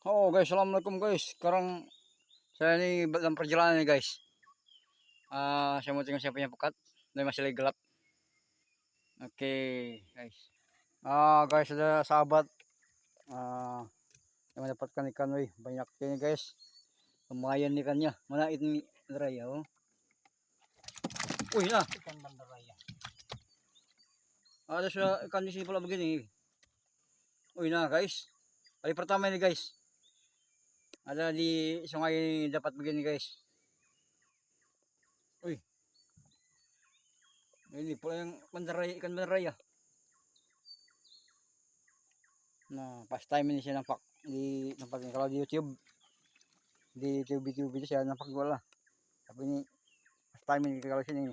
Oo guys, assalamualaikum guys. Sekarang saya ini dalam perjalanan nih guys. Saya mau tinggal saya punya pekat. Ini masih lagi gelap. Oke guys. Guys, ada sahabat. Yang mendapatkan ikan, wih, banyak ini guys. Lumayan ikannya. Mana ini raya? Oh. Wih, nah. Ikan bandaraya. Ada sudah ikan di sini pula begini. Wih, nah guys. Kali pertama ini guys. Ada di sungai ini dapat begini guys. Wih. Ini pula yang bandaraya, ikan bandaraya. Nah, pas time ini saya nampak di tempat ini. Kalau di YouTube, di YouTube itu saya nampak juga lah. Tapi ini pas time ini kalau sini.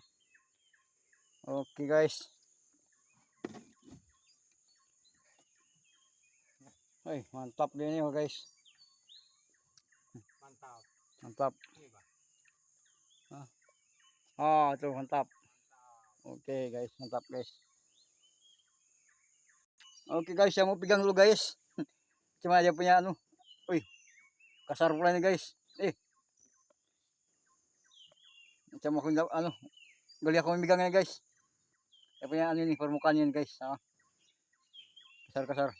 Oke guys. Woi, mantap dia ini guys. Mantap. Mantap. Ini Bang. Tuh mantap. Oke guys, mantap guys. Oke guys, saya mau pegang dulu guys. Cuma aja punya anu. Wih, kasar pula ini guys. Macam aku anu, geli aku megangnya guys. Saya punya anu ini permukaannya ini guys. Kasar-kasar.